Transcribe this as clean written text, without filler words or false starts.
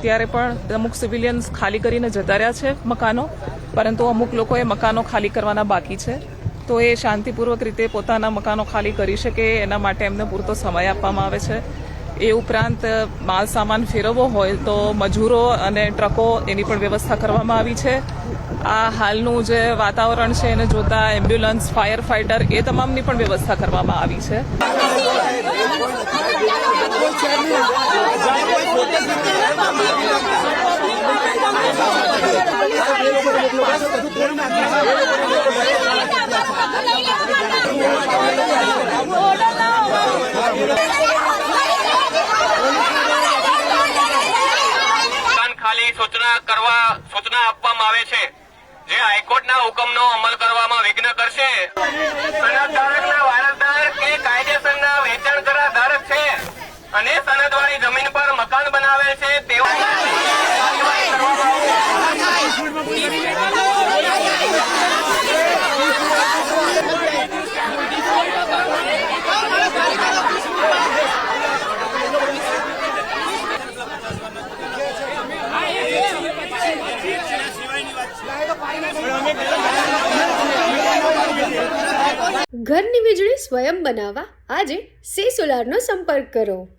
અત્યારે પણ અમુક સિવિલિયન્સ ખાલી કરીને જતા રહ્યા છે મકાનો, પરંતુ અમુક લોકોએ મકાનો ખાલી કરવાના બાકી છે. તો એ શાંતિપૂર્વક રીતે પોતાના મકાનો ખાલી કરી શકે એના માટે એમને પૂરતો સમય આપવામાં આવે છે. એ ઉપરાંત માલ સામાન ફેરવવો હોય તો મજૂરો અને ટ્રકો એની પણ વ્યવસ્થા કરવામાં આવી છે. આ હાલનું જે વાતાવરણ છે એને જોતા એમ્બ્યુલન્સ, ફાયર ફાઇટર એ તમામની પણ વ્યવસ્થા કરવામાં આવી છે. સૂચના આપવામાં આવે છે, જે હાઈકોર્ટના હુકમનો અમલ કરવામાં વિઘ્ન કરશે. સનદધારકના વારસદાર કે કાયદેસરના વેચાણકરા ધારક છે અને સનદવાળી જમીન પર મકાન બનાવેલ છે તેવા ઘરની વીજળી સ્વયં બનાવવા આજે સે સોલારનો સંપર્ક કરો.